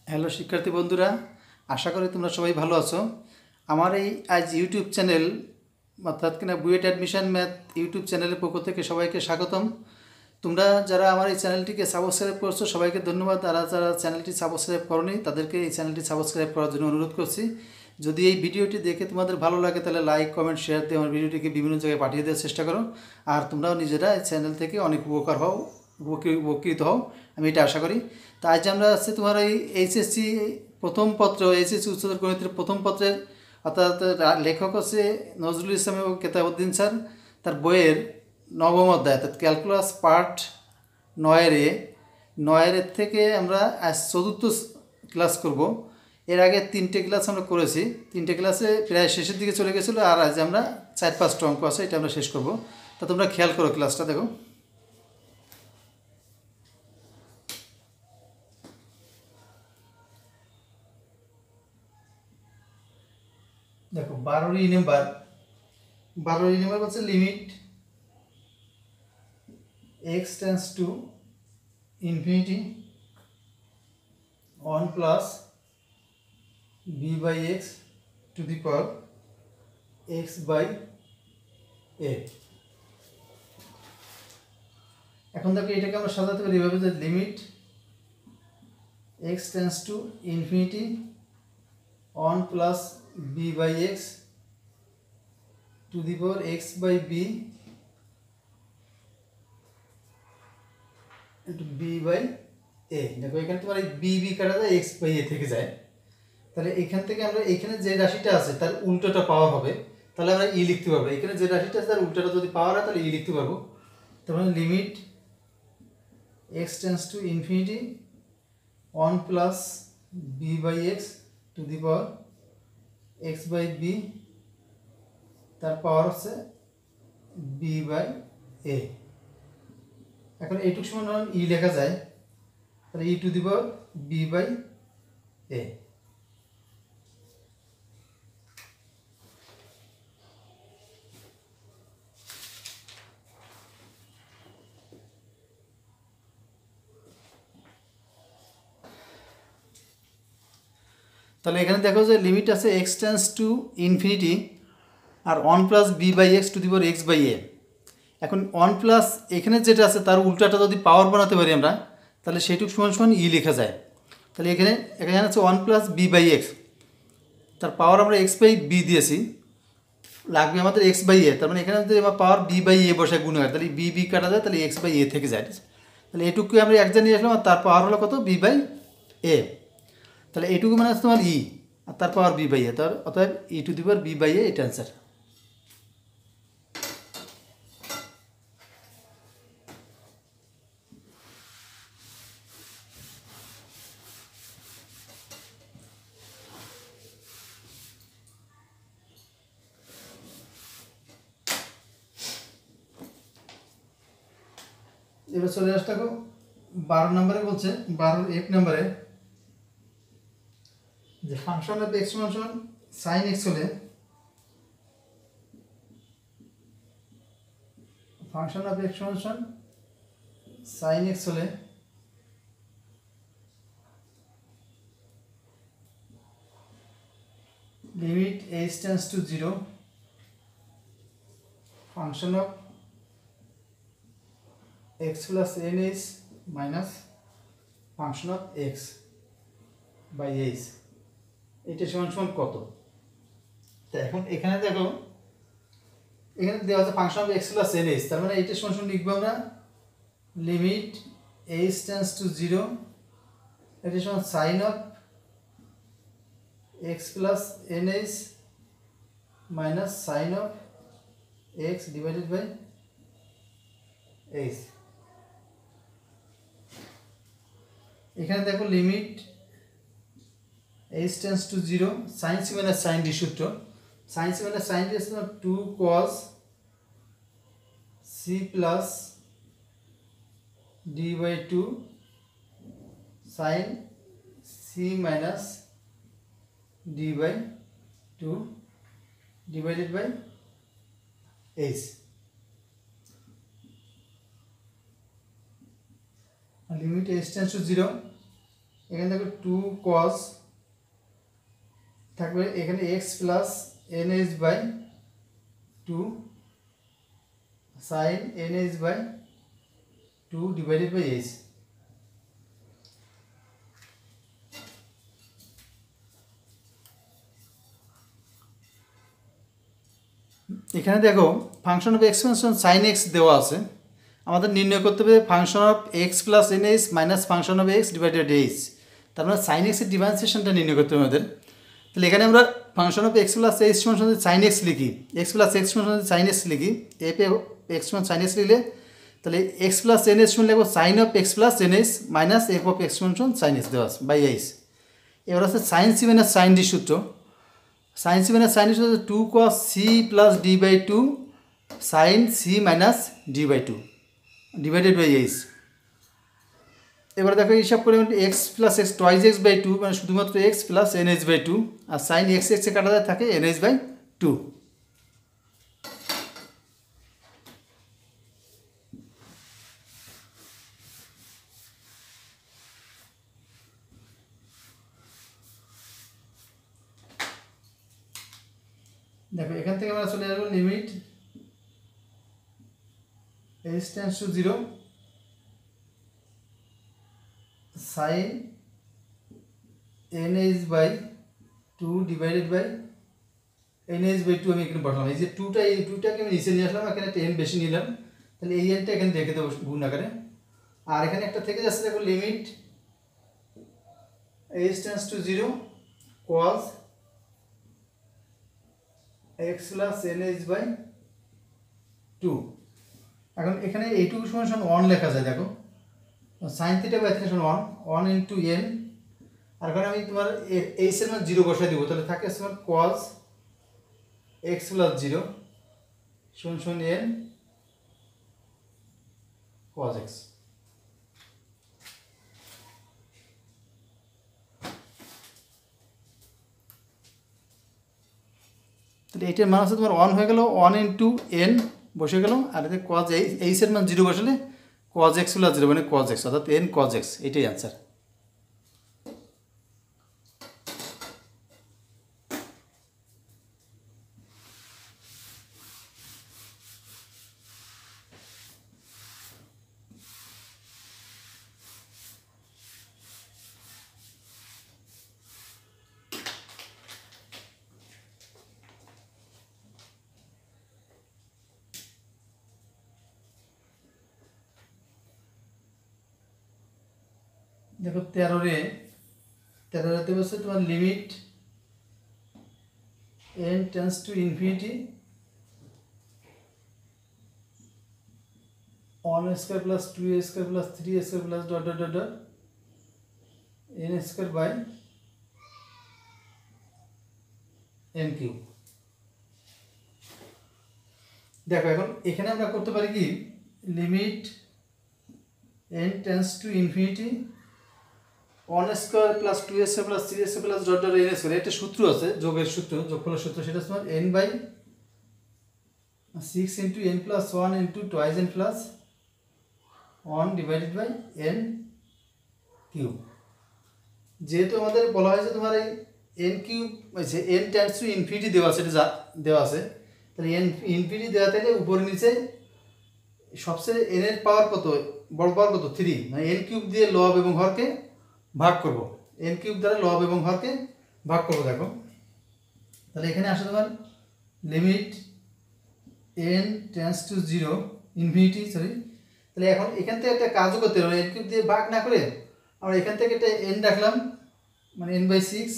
Hello শিক্ষার্থী বন্ধুরা, আশা করি তোমরা সবাই ভালো আছো। আমার এই আজ ইউটিউব চ্যানেল অর্থাৎ কিনা বুয়েট অ্যাডমিশন ম্যাথ ইউটিউব চ্যানেলের পক্ষ থেকে সবাইকে স্বাগতম। তোমরা যারা আমার এই চ্যানেলটিকে সাবস্ক্রাইব করছো সবাইকে ধন্যবাদ। যারা চ্যানেলটি সাবস্ক্রাইব করোনি তাদেরকে এই চ্যানেলটি সাবস্ক্রাইব করার জন্য অনুরোধ করছি। যদি এই ভিডিওটি দেখে তোমাদের ভালো লাগে তাহলে লাইক কমেন্ট শেয়ার দিয়ে আমার ভিডিওটিকে বিভিন্ন জায়গায় পাঠিয়ে দেওয়ার চেষ্টা করো। আর তোমরাও নিজেরা এই চ্যানেল থেকে অনেক উপকৃত হও, আমি এটা আশা করি। তো আজ আমরা আসছি তোমার এই এইচএসসি প্রথম পত্র, এইচএসসি উচ্চতর গণিতের প্রথম পত্রের, অর্থাৎ লেখক হচ্ছে নজরুল ইসলাম এবং কেতাবউদ্দিন স্যার। তার বইয়ের নবম অধ্যায় অর্থাৎ ক্যালকুলাস পার্ট 9 থেকে আমরা আজ চতুর্থ ক্লাস করব। এর আগে 3টে ক্লাস আমরা করেছি, 3টে ক্লাসে প্রায় শেষের দিকে চলে গেছিলো। আর আজ আমরা 4-5টা অঙ্ক আছে, এটা আমরা শেষ করব। তা তোমরা খেয়াল করো, ক্লাসটা দেখো। দেখো 12 নাম্বার বলছে limit x tends to infinity 1 plus b by x to the power x by a। এখন দেখো এটাকে আমরা সাজাতে পারি এভাবে যে limit x tends to infinity 1 plus b by x to the power x by b into b by a। দেখো এখানে তোমার এই b কাটা যায়, x বাই a থেকে যায়। তাহলে এখান থেকে আমরা এখানে যে রাশিটা আছে তার উল্টোটা পাওয়ার হবে, তাহলে আমরা ই লিখতে পারবো। এখানে যে রাশিটা আছে তার উল্টোটা যদি পাওয়ার হয় তাহলে ই লিখতে পারবো। তাহলে limit x tends to infinity 1 plus b by x to the power x by b, তার পাওয়ার হচ্ছে b বাই a। এখন এইটুকু সমান ই লেখা যায়, তাহলে e to the power b by a। তাহলে এখানে দেখো যে লিমিট আছে x টেন্স টু ইনফিনিটি আর 1 plus b by x to the power x by a। এখন 1 প্লাস এখানে যেটা আছে তার উল্টাটা যদি পাওয়ার বানাতে পারি আমরা, তাহলে সেইটুকু সমান সমান ই লেখা যায়। তাহলে এখানে আছে 1 প্লাস b বাই এক্স, তার পাওয়ার আমরা x বাই b দিয়েছি, লাগবে আমাদের x বাই a। তার মানে এখানে যদি আমার পাওয়ার b বাই a বসে গুণ হয় তাহলে b কাটা যায়, তাহলে x বাই a থেকে যায়। তাহলে এটুকু আমরা এক জায়গায় নিয়ে আসলাম, আর তার পাওয়ার হলো কত, b বাই a। তাহলে এইটুকু মানে হচ্ছে তোমার ই, আর তার পাওয়ার b বাই a, তার অতএব e to the power b by a, এটা অ্যান্সার। এবার চলে আসতে দেখো 12 নম্বরে বলছে, 1 নম্বরে যে ফাংশন অফ এক্স সমান সাইন এক্স হলে, ফাংশন অফ এক্স সমান সাইন এক্স হলে limit h tends to 0 function of x plus n h minus function of x by h, এটা সমান কত। তো এখন এখানে দেখো এখানে দেওয়া আছে function of x plus n H, তার মানে এটা সমান লিখবো আমরা লিমিট এইচ টেন্স টু 0, এটা সমান sine of x plus n h minus sine of x divided by h. এখানে দেখো limit h tends to 0, sine c minus sine d সূত্র, sine c minus sine d হচ্ছে 2 cos c plus d by 2 sine c minus d by 2 divided by h. limit h tends to 0, এখানে দেখো 2 cos থাকবে, এখানে x plus nh by 2 sin nh by 2 divided by h। এখানে দেখো function of expansion sine x দেওয়া আছে, আমাদের নির্ণয় করতে হবে function of x plus n h minus function of x divided h, তার মানে সাইন এক্সের ডিফারেন্সিয়েশনটা নির্ণয় করতে হবে আমাদের। তাহলে এখানে আমরা function of x plus h সমান সাইন এক্স লিখি, এক্স প্লাস এক্স সমান সাইন এক্স লিখি, এফ এক্স সমান সাইন এক্স লিখলে তাহলে এক্স প্লাস এন এইচ সমান লিখবো sine of x plus n h minus f of x সমান সাইন এক্স দেওয়া আছে বাই এইচ। এবার আছে sine c minus sine d সূত্র, sine c minus sine d সূত্র 2 cos c plus d by 2 sine c minus d by 2 divided by h. এবার দেখো হিসাব করে x plus x twice x by 2 মানে শুধুমাত্র x plus n h by 2 আর sine x এক্সে কাটা যায় থাকে এন এইচ বাই 2। দেখো এখান থেকে আমরা চলে আসবো limit h tends to 0 sine nh by 2 divided by nh by 2 আমি এখানে বসালাম, এই যে 2টা এই 2টাকে আমি নিচে নিয়ে আসলাম, এখানে 10 বেশি নিলাম, তাহলে এই এনটা এখানে রেখে দেবো গুণ আকারে। আর এখানে একটা থেকে যাচ্ছে দেখো limit h tends to 0 cos x plus nh by 2। এখন এখানে এইটুকু সমান সমান 1 লেখা যায়, দেখো সাইন থিটা বাই থিটা সমান 1 ইন্টু এন, আর এখানে আমি তোমার এইচ এর মান 0 বসাই দিব, তাহলে থাকে সমান cos x প্লাস 0 সমান সমান n cos x। তাহলে এইটার মান হচ্ছে তোমার 1 হয়ে গেল, 1 ইন্টু এন বসে গেল, আর এতে cos এইচ এর মান 0 বসালে cos x প্লাস 0 মানে cos x, অর্থাৎ n cos x, এটাই অ্যান্সার। দেখো 13 বলছে তোমার limit n tends to infinity 1 square plus 2 square plus 3 square plus dot dot dot n square by n cube. দেখো এখন এখানে আমরা করতে পারি কি limit n tends to infinity 1 square plus 2 square plus 3 square plus dot dot n square, এটা সূত্র আছে যোগের সূত্র, যোগফলের সূত্র, সেটা তোমার n by 6 into n plus 1 into twice n plus 1 divided by n cube. যেহেতু আমাদের বলা হয়েছে তোমার এই n কিউব আছে n টেন্ডস টু ইনফিনিটি দেওয়া আছে, এটা দেওয়া আছে, তাহলে n ইনফিনিটি দেওয়া থাকলে উপরে নিচে সবচেয়ে n এর পাওয়ার কত, বড় পাওয়ার কত 3, মানে n কিউব দিয়ে লব এবং হরকে ভাগ করব, n কিউব দ্বারা লব এবং হরকে ভাগ করব। দেখো তাহলে এখানে আসে তোমার limit n tends to 0 infinity sorry, তাহলে এখন এখান থেকে একটা কাজও করতে হবে, n কিউব দিয়ে ভাগ না করে আমরা এখান থেকে একটা n রাখলাম মানে n বাই 6,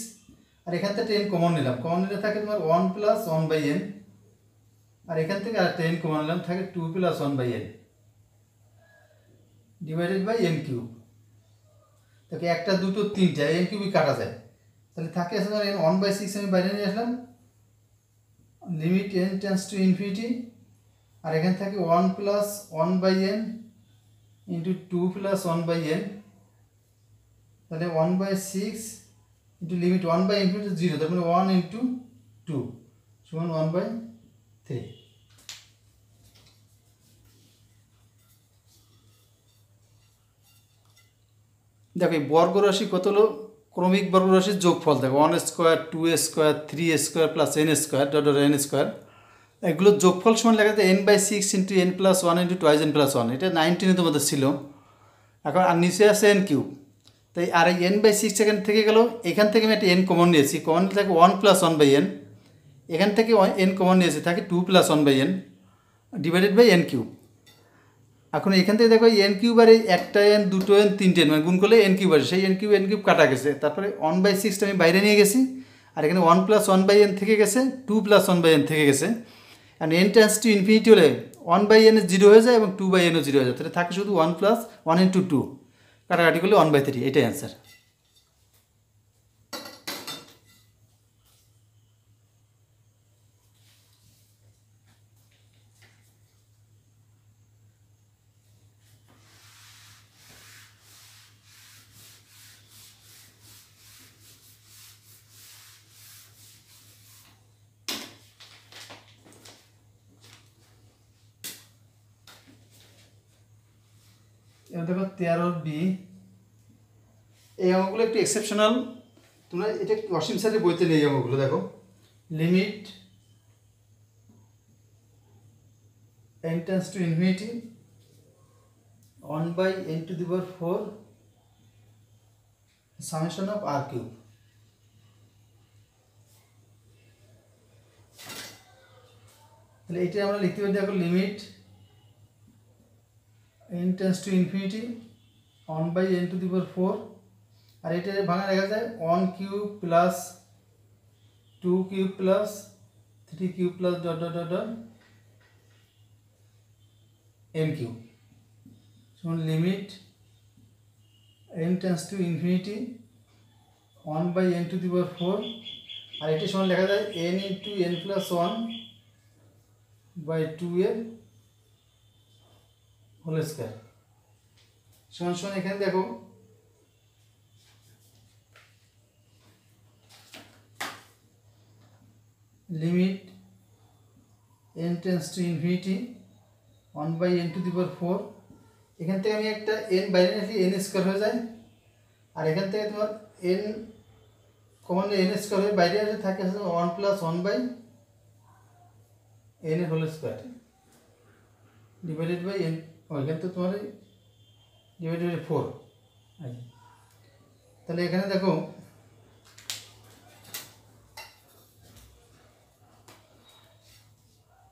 আর এখান থেকে n কমন নিলাম, কমন নিলে থাকে তোমার 1 প্লাস 1 বাই n, আর এখান থেকে আরেকটা n কমন নিলাম থাকে 2 plus 1 by n divided by n cube. তাকে একটা দুটো তিনটা n কিউবই কাটা যায়, তাহলে থাকে আছে n 1 বাই 6 আমি বাইরে নিয়ে আসলাম, limit n tends to infinity, আর এখানে থাকে 1 plus 1 by n into 2 plus 1 by n, তাহলে 1 by 6 into limit 1 by infinity 0, তার মানে 1 ইন্টু 2 সমান 1 বাই 3। দেখো এই বর্গরাশি কত হলো, ক্রমিক বর্গরাশির যোগফল দেখো 1 square 2 square 3 square plus n square dot dot n square, এগুলো যোগফল সমান লেখা যায় n/6 into n+1 into twice n+1, এটা 19 তোমাদের ছিল। এখন আর নিচে আছে n কিউব, তাই আর এই n/6 এখান থেকে গেল, এখান থেকে আমি একটা n কমন নিয়েছি, কমন থাকে 1+1/n, এখান থেকে n কমন নিয়েছি থাকে 2+1/n divided by n cube. এখন এখান থেকে দেখো n কিউব আর এই একটা n দুটো n তিনটে n মানে গুণ করলে n কিউব আসে, সেই n কিউব কাটা গেছে, তারপরে 1/6 আমি বাইরে নিয়ে গেছি, আর এখানে 1+1/n থেকে গেছে, 2+1/n থেকে গেছে। আর n টেন্ডস টু ইনফিনিটি হলে 1/n 0 হয়ে যায় এবং 2/n 0 হয়ে যায়, তাহলে থাকে শুধু 1+1 ইন্টু 2, কাটাকাটি করলে 1/3, এটাই অ্যান্সার। এবার দেখো 13B, এই অঙ্কগুলো একটু এক্সেপশনাল, তোমরা এটা অসীম স্যারের বইতে নেই অঙ্কগুলো। দেখো limit n tends to infinity 1/n⁴ summation of r cube. তাহলে এটা আমরা লিখতে পারি, দেখো limit n tends to infinity 1/n⁴, আর এটা ভাঙা লেখা যায় 1 cube plus 2 cube plus 3 cube plus dot dot dot dot n cube সমান limit n tends to infinity 1/n⁴, আর এটা সমান লেখা যায় n ইন্টু n+1/2 এর হোল স্কয়ার সমান সমান, এখানে দেখো limit n tends to infinity 1/n⁴, এখান থেকে আমি একটা n বাইরে আসলে n স্কয়ার হয়ে যায়, আর এখান থেকে তোমার n কমন n স্কয়ার হয়ে বাইরে আসে থাকে 1+1/n এর whole square divided by n, ওইখানে তো তোমার ডিভাইডেড বাই 4। তাহলে এখানে দেখো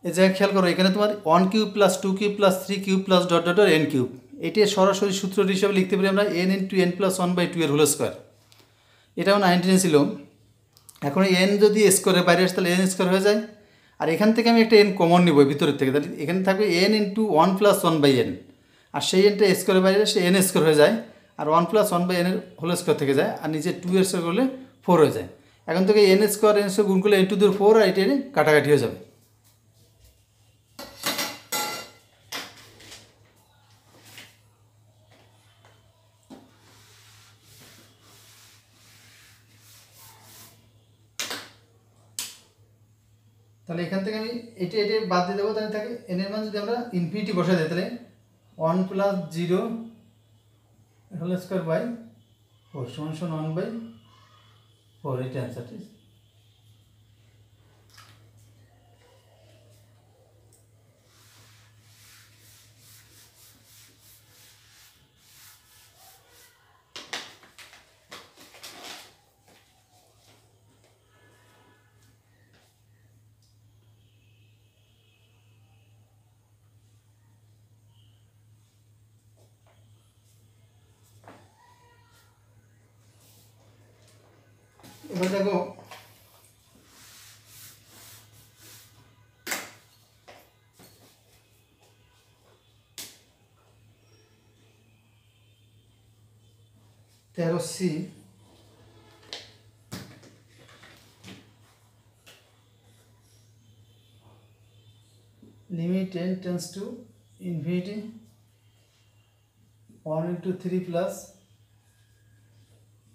এই জায়গায় খেয়াল করো, এখানে তোমার 1 cube plus 2 cube plus 3 cube plus dot dot n cube, এটি সরাসরি সূত্র হিসাবে লিখতে পারি আমরা n ইন্টু n+1/2 এর হোল স্কয়ার, এটাও 19 ছিল। এখন এই n যদি স্কোয়ারের বাইরে আসে তাহলে n স্কোয়ার হয়ে যায়, আর এখান থেকে আমি একটা n কমন নিব ভিতরের থেকে, তাহলে এখানে থাকবে n ইন্টু 1+1/n, আর সেই nটা স্কোয়ারের বাইরে সে n স্কোয়ার হয়ে যায়, আর 1+1/n এর হোল স্কোয়ার থেকে যায়, আর নিচে 2 এর স্কোয়ার করলে 4 হয়ে যায়। এখন থেকে n স্কোয়ার গুণ করলে n⁴ আর এটা কাটাকাটি হয়ে যাবে। তাহলে এখান থেকে আমি এটা বাদ দিয়ে দেবো, তাহলে থাকে n এর মান যদি আমরা ইনফিনিটি বসাই দিই তাহলে 1+0 হোল স্কয়ার বাই 4 সমান 1/4, এটা অ্যান্সারটি। এবার দেখো C, limit n tends to infinity 1 into 3 plus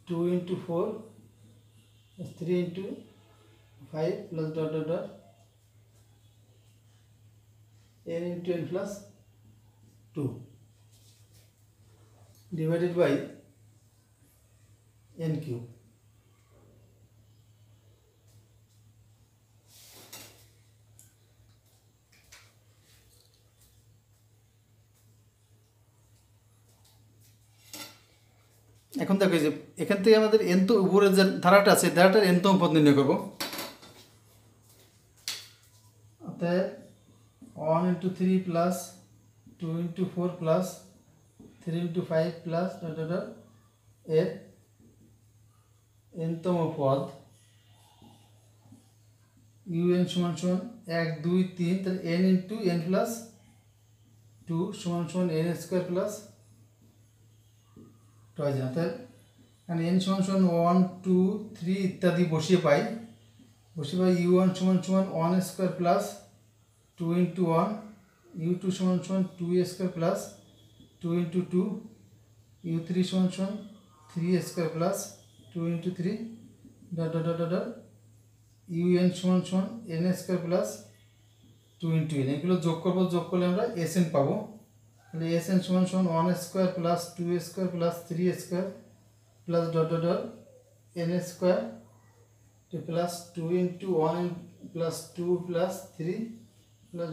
2 into 4 plus 3 into 5 plus dot dot dot n into n plus 2 divided by N cube. এখন দেখো যে এখান থেকে আমাদের এনতো উপরের যে ধারাটা আছে ধারাটার এনতম পদ নির্ণয় করবো। অর্থাৎ 1 × 3 প্লাস 2 × 4 প্লাস 3 × 5 প্লাস এর এনতম পদ un সমান 1 2 3, তাহলে n × n প্লাস 2 সমান n square plus toys n। অর্থাৎ এখানে n সমান 1 2 3 ইত্যাদি বসিয়ে পাই u1 সমান 1 স্কোয়ার প্লাস 2 × 1, u2 সমান 2 স্কোয়ার প্লাস 2 × 2, u3 সমান 3 স্কোয়ার প্লাস 2 × 3 un সমান n স্কোয়ার প্লাস 2 × n। এগুলো যোগ করবো, যোগ করলে আমরা sn পাবো। তাহলে sn সমান 1 square plus 2 square plus 3 square plus n square plus 2 × 1 plus 2 plus 3 plus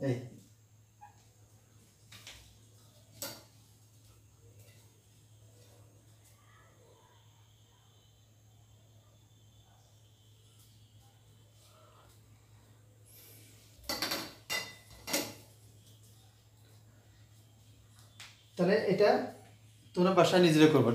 এই। তাহলে এটা তোমরা বাসায় নিজেরা করবে।